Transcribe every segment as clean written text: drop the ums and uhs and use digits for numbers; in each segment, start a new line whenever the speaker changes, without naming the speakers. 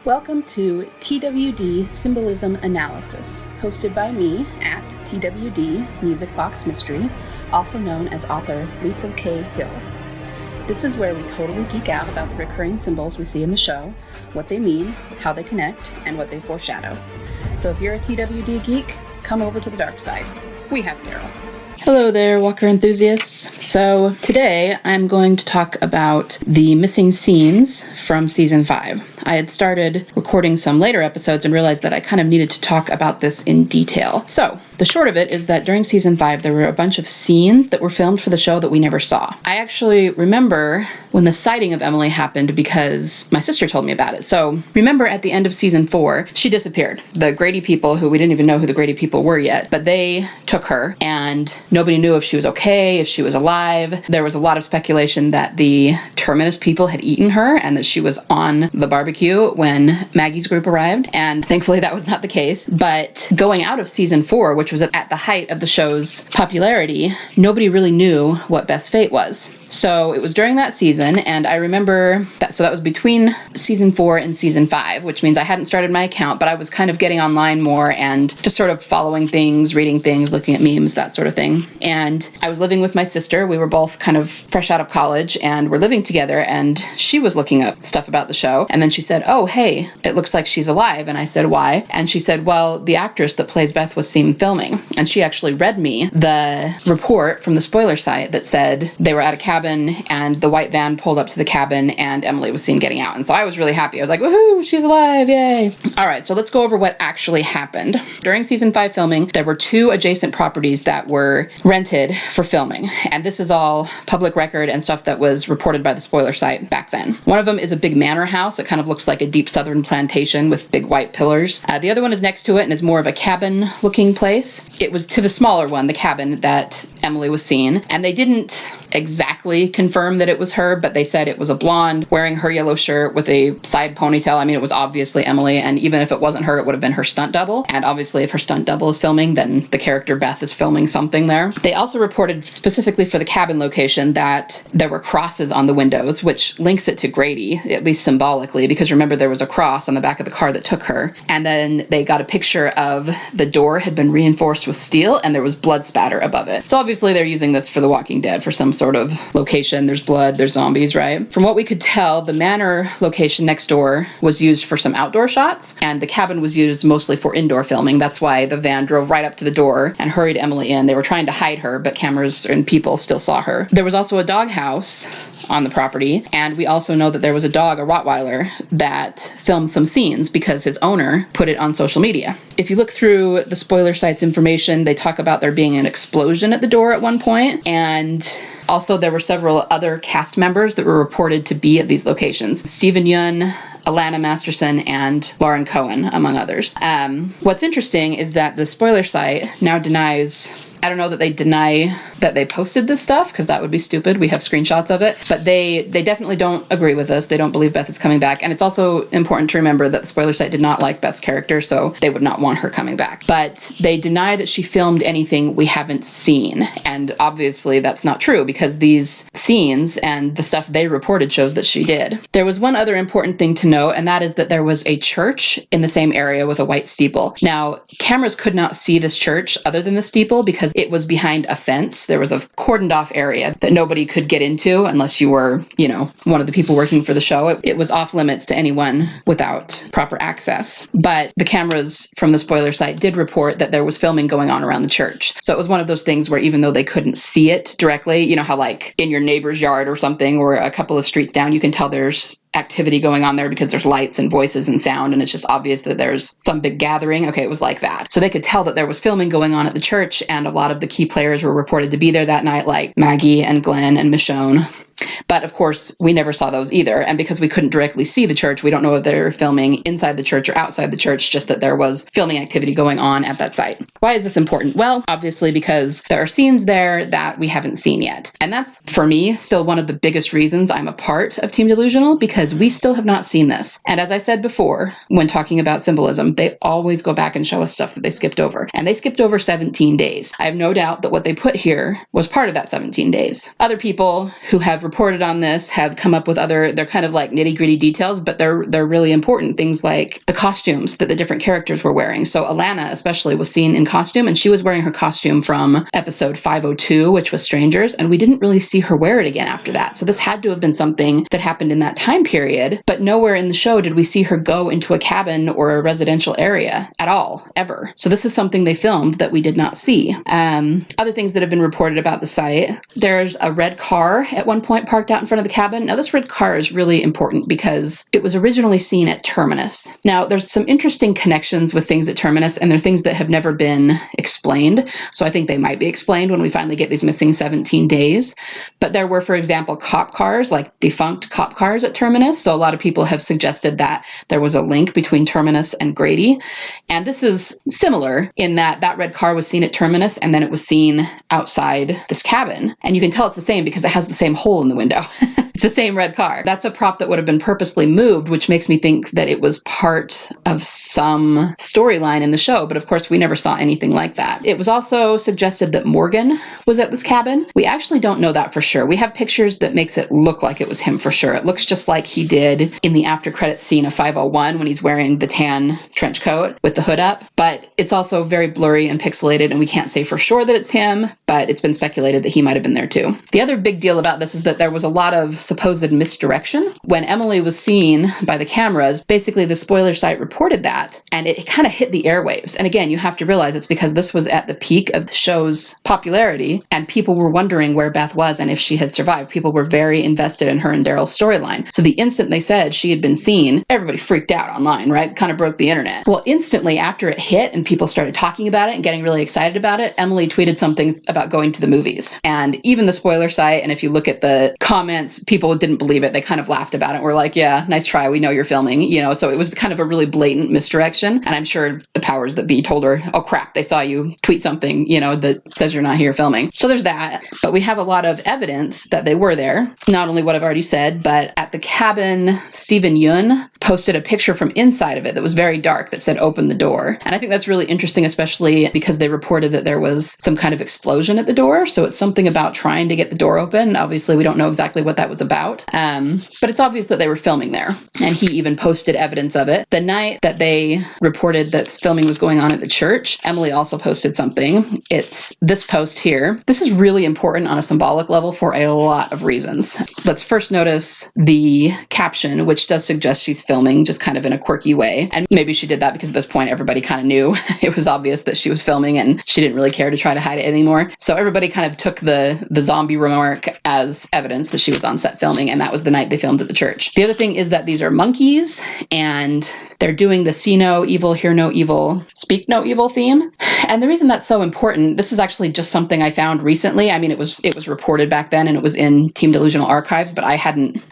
Welcome to TWD Symbolism Analysis, hosted by me at TWD Music Box Mystery, also known as author Lisa K. Hill. This is where we totally geek out about the recurring symbols we see in the show, what they mean, how they connect, and what they foreshadow. So if you're a TWD geek, come over to the dark side. We have Daryl. Hello there, Walker enthusiasts. So today I'm going to talk about the missing scenes from season 5. I had started recording some later episodes and realized that I kind of needed to talk about this in detail. So the short of it is that during season 5 there were a bunch of scenes that were filmed for the show that we never saw. I actually remember when the sighting of Emily happened because my sister told me about it. So remember at the end of season 4, she disappeared. The Grady people, who we didn't even know who the Grady people were yet, but they took her and nobody knew if she was okay, if she was alive. There was a lot of speculation that the Terminus people had eaten her and that she was on the barbecue when Maggie's group arrived, and thankfully that was not the case. But going out of season 4, which was at the height of the show's popularity, nobody really knew what Beth's fate was. So it was during that season, and I remember that, so that was between season 4 and season 5, which means I hadn't started my account, but I was kind of getting online more and just sort of following things, reading things, looking at memes, that sort of thing. And I was living with my sister. We were both kind of fresh out of college and we're living together, and she was looking up stuff about the show. And then she said, "Oh, hey, it looks like she's alive." And I said, "Why?" And she said, "Well, the actress that plays Beth was seen filming." And she actually read me the report from the spoiler site that said they were at a cabin and the white van pulled up to the cabin and Emily was seen getting out. And so I was really happy. I was like, woohoo, she's alive, yay. All right, so let's go over what actually happened. During season 5 filming, there were 2 adjacent properties that were rented for filming. And this is all public record and stuff that was reported by the spoiler site back then. One of them is a big manor house. It kind of looks like a deep southern plantation with big white pillars. The other one is next to it and is more of a cabin looking place. It was to the smaller one, the cabin, that Emily was seen. And they didn't exactly confirm that it was her, but they said it was a blonde wearing her yellow shirt with a side ponytail. I mean, it was obviously Emily, and even if it wasn't her, it would have been her stunt double. And obviously if her stunt double is filming, then the character Beth is filming something there. They also reported specifically for the cabin location that there were crosses on the windows, which links it to Grady, at least symbolically, because remember there was a cross on the back of the car that took her. And then they got a picture of the door had been reinforced with steel and there was blood spatter above it. So obviously they're using this for The Walking Dead, for some sort of location. There's blood, there's zombies, right? From what we could tell, the manor location next door was used for some outdoor shots, and the cabin was used mostly for indoor filming. That's why the van drove right up to the door and hurried Emily in. They were trying to hide her, but cameras and people still saw her. There was also a doghouse on the property, and we also know that there was a dog, a Rottweiler, that filmed some scenes because his owner put it on social media. If you look through the spoiler site's information, they talk about there being an explosion at the door at one point, and also there were several other cast members that were reported to be at these locations. Stephen Yun, Alana Masterson, and Lauren Cohen, among others. What's interesting is that the spoiler site now denies, I don't know that they deny that they posted this stuff, because that would be stupid. We have screenshots of it. But they definitely don't agree with us. They don't believe Beth is coming back. And it's also important to remember that the spoiler site did not like Beth's character, so they would not want her coming back. But they deny that she filmed anything we haven't seen. And obviously that's not true, because these scenes and the stuff they reported shows that she did. There was one other important thing to note, and that is that there was a church in the same area with a white steeple. Now, cameras could not see this church other than the steeple because it was behind a fence. There was a cordoned off area that nobody could get into unless you were, one of the people working for the show. It was off limits to anyone without proper access. But the cameras from the spoiler site did report that there was filming going on around the church. So it was one of those things where even though they couldn't see it directly, you know how like in your neighbor's yard or something, or a couple of streets down, you can tell there's activity going on there because there's lights and voices and sound, and it's just obvious that there's some big gathering. Okay, it was like that. So they could tell that there was filming going on at the church, and a lot of the key players were reported to be there that night, like Maggie and Glenn and Michonne. But of course, we never saw those either. And because we couldn't directly see the church, we don't know if they were filming inside the church or outside the church, just that there was filming activity going on at that site. Why is this important? Well, obviously because there are scenes there that we haven't seen yet. And that's, for me, still one of the biggest reasons I'm a part of Team Delusional, because we still have not seen this. And as I said before, when talking about symbolism, they always go back and show us stuff that they skipped over. And they skipped over 17 days. I have no doubt that what they put here was part of that 17 days. Other people who have reported on this have come up with they're kind of like nitty-gritty details, but they're really important. Things like the costumes that the different characters were wearing. So Alana especially was seen in costume, and she was wearing her costume from episode 502, which was Strangers, and we didn't really see her wear it again after that. So this had to have been something that happened in that time period, but nowhere in the show did we see her go into a cabin or a residential area at all, ever. So this is something they filmed that we did not see. Other things that have been reported about the site, there's a red car at one point parked out in front of the cabin. Now this red car is really important because it was originally seen at Terminus. Now there's some interesting connections with things at Terminus, and they're things that have never been explained. So I think they might be explained when we finally get these missing 17 days. But there were, for example, cop cars, like defunct cop cars at Terminus. So a lot of people have suggested that there was a link between Terminus and Grady. And this is similar in that that red car was seen at Terminus, and then it was seen outside this cabin. And you can tell it's the same because it has the same hole in the window. It's the same red car. That's a prop that would have been purposely moved, which makes me think that it was part of some storyline in the show. But of course, we never saw anything like that. It was also suggested that Morgan was at this cabin. We actually don't know that for sure. We have pictures that makes it look like it was him for sure. It looks just like he did in the after credits scene of 501 when he's wearing the tan trench coat with the hood up. But it's also very blurry and pixelated, and we can't say for sure that it's him, but it's been speculated that he might have been there too. The other big deal about this is that there was a lot of supposed misdirection. When Emily was seen by the cameras, basically the spoiler site reported that, and it kind of hit the airwaves. And again, you have to realize it's because this was at the peak of the show's popularity, and people were wondering where Beth was and if she had survived. People were very invested in her and Daryl's storyline. So the instant they said she had been seen, everybody freaked out online, right? Kind of broke the internet. Well, instantly after it hit and people started talking about it and getting really excited about it, Emily tweeted something about going to the movies. And even the spoiler site, and if you look at the comments, people didn't believe it. They kind of laughed about it. We're like, yeah, nice try. We know you're filming, so it was kind of a really blatant misdirection. And I'm sure the powers that be told her, oh crap, they saw you tweet something, that says you're not here filming. So there's that. But we have a lot of evidence that they were there. Not only what I've already said, but at the cabin, Stephen Yun posted a picture from inside of it that was very dark that said open the door. And I think that's really interesting, especially because they reported that there was some kind of explosion at the door. So it's something about trying to get the door open. Obviously, we don't know exactly what that was about. But it's obvious that they were filming there. And he even posted evidence of it. The night that they reported that filming was going on at the church, Emily also posted something. It's this post here. This is really important on a symbolic level for a lot of reasons. Let's first notice the caption, which does suggest she's filming just kind of in a quirky way. And maybe she did that because at this point everybody kind of knew. It was obvious that she was filming and she didn't really care to try to hide it anymore. So everybody kind of took the zombie remark as evidence that she was on set filming, and that was the night they filmed at the church. The other thing is that these are monkeys, and they're doing the see no evil, hear no evil, speak no evil theme. And the reason that's so important, this is actually just something I found recently. I mean, it was reported back then and it was in Team Delusional archives, but I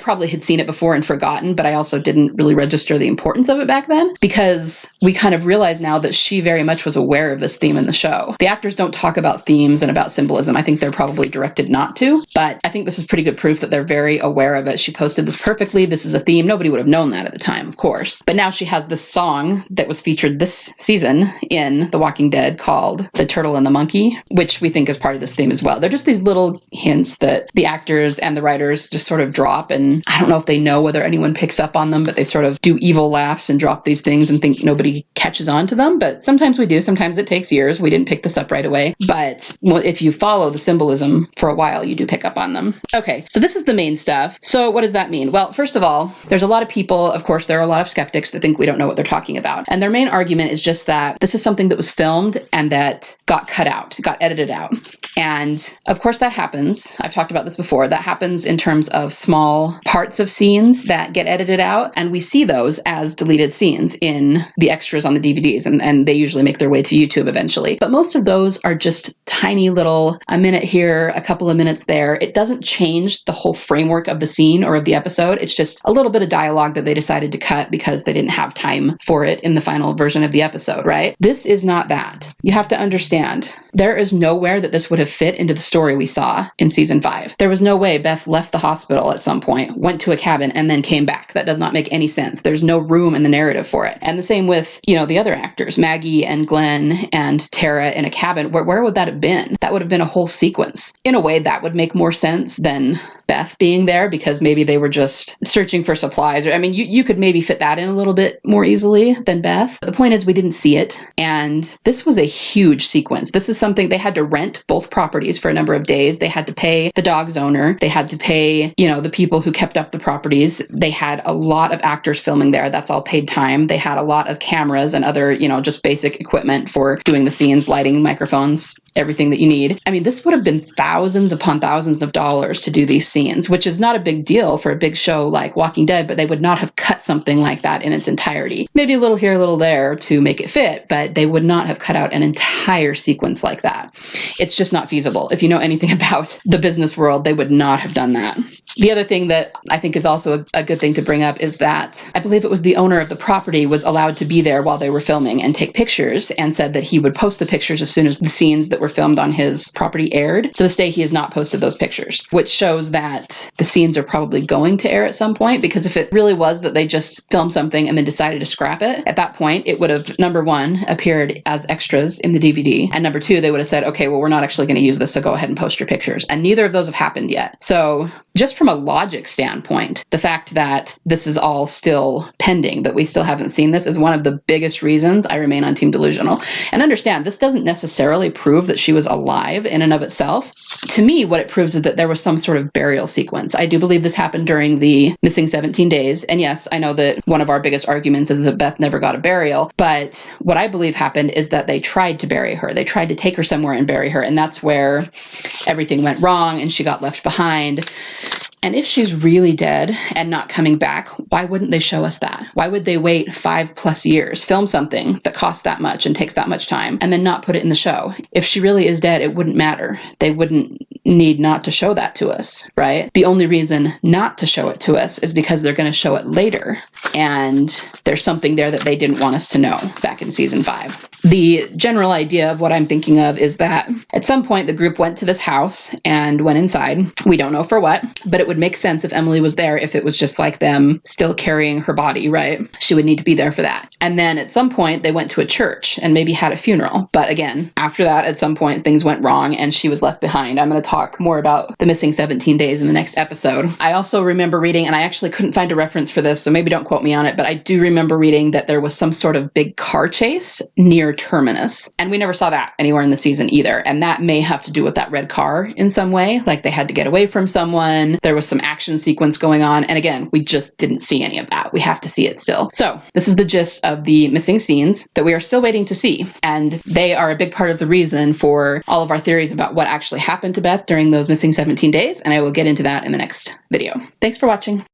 probably had seen it before and forgotten, but I also didn't really register the importance of it back then, because we kind of realize now that she very much was aware of this theme in the show. The actors don't talk about themes and about symbolism. I think they're probably directed not to, but I think this is pretty good proof that they're very aware of it. She posted this perfectly. This is a theme. Nobody would have known that at the time, of course. But now she has this song that was featured this season in The Walking Dead called The Turtle and the Monkey, which we think is part of this theme as well. They're just these little hints that the actors and the writers just sort of drop, and I don't know if they know whether anyone picks up on them, but they sort of do evil laughs and drop these things and think nobody catches on to them. But sometimes we do. Sometimes it takes years. We didn't pick this up right away. But if you follow the symbolism for a while, you do pick up on them. Okay, so this is the main stuff. So what does that mean? Well, first of all, there's a lot of people, of course, there are a lot of skeptics that think we don't know what they're talking about. And their main argument is just that this is something that was filmed and that got cut out, got edited out. And of course that happens. I've talked about this before. That happens in terms of small parts of scenes that get edited out. And we see those as deleted scenes in the extras on the DVDs. And they usually make their way to YouTube eventually. But most of those are just tiny little, a minute here, a couple of minutes there. It doesn't change the whole framework of the scene or of the episode. It's just a little bit of dialogue that they decided to cut because they didn't have time for it in the final version of the episode, right? This is not that. You have to understand There is nowhere that this would have fit into the story we saw in season 5. There was no way Beth left the hospital at some point, went to a cabin, and then came back. That does not make any sense. There's no room in the narrative for it. And the same with, the other actors, Maggie and Glenn and Tara in a cabin. Where would that have been? That would have been a whole sequence. In a way, that would make more sense than Beth being there, because maybe they were just searching for supplies. I mean, you could maybe fit that in a little bit more easily than Beth. But the point is, we didn't see it. And this was a huge sequence. This is something they had to rent both properties for a number of days. They had to pay the dog's owner. They had to pay, the people who kept up the properties. They had a lot of actors filming there. That's all paid time. They had a lot of cameras and other, just basic equipment for doing the scenes, lighting, microphones, everything that you need. I mean, this would have been thousands upon thousands of dollars to do these scenes, which is not a big deal for a big show like Walking Dead, but they would not have cut something like that in its entirety. Maybe a little here, a little there to make it fit, but they would not have cut out an entire sequence like that. It's just not feasible. If you know anything about the business world, they would not have done that. The other thing that I think is also a good thing to bring up is that I believe it was the owner of the property was allowed to be there while they were filming and take pictures, and said that he would post the pictures as soon as the scenes that were filmed on his property aired. To this day, he has not posted those pictures, which shows that the scenes are probably going to air at some point, because if it really was that they just filmed something and then decided to scrap it, at that point, it would have, number one, appeared as extras in the DVD, and number two, they would have said, okay, well, we're not actually going to use this, so go ahead and post your pictures. And neither of those have happened yet. So just from a logic standpoint, the fact that this is all still pending, that we still haven't seen this, is one of the biggest reasons I remain on Team Delusional. And understand, this doesn't necessarily prove that she was alive in and of itself. To me, what it proves is that there was some sort of burial sequence. I do believe this happened during the missing 17 days. And yes, I know that one of our biggest arguments is that Beth never got a burial. But what I believe happened is that they tried to bury her. They tried to take her somewhere and bury her. And that's where everything went wrong and she got left behind. And if she's really dead and not coming back, why wouldn't they show us that? Why would they wait 5+ years, film something that costs that much and takes that much time, and then not put it in the show? If she really is dead, it wouldn't matter. They wouldn't need not to show that to us, right? The only reason not to show it to us is because they're going to show it later. And there's something there that they didn't want us to know back in season 5. The general idea of what I'm thinking of is that at some point the group went to this house and went inside. We don't know for what, but it would make sense if Emily was there, if it was just like them still carrying her body, right? She would need to be there for that. And then at some point they went to a church and maybe had a funeral. But again, after that, at some point things went wrong and she was left behind. I'm going to talk more about the missing 17 days in the next episode. I also remember reading, and I actually couldn't find a reference for this, so maybe don't quote me on it, but I do remember reading that there was some sort of big car chase near Terminus. And we never saw that anywhere in the season either. And that may have to do with that red car in some way. Like they had to get away from someone. There was some action sequence going on. And again, we just didn't see any of that. We have to see it still. So this is the gist of the missing scenes that we are still waiting to see. And they are a big part of the reason for all of our theories about what actually happened to Beth during those missing 17 days. And I will get into that in the next video. Thanks for watching.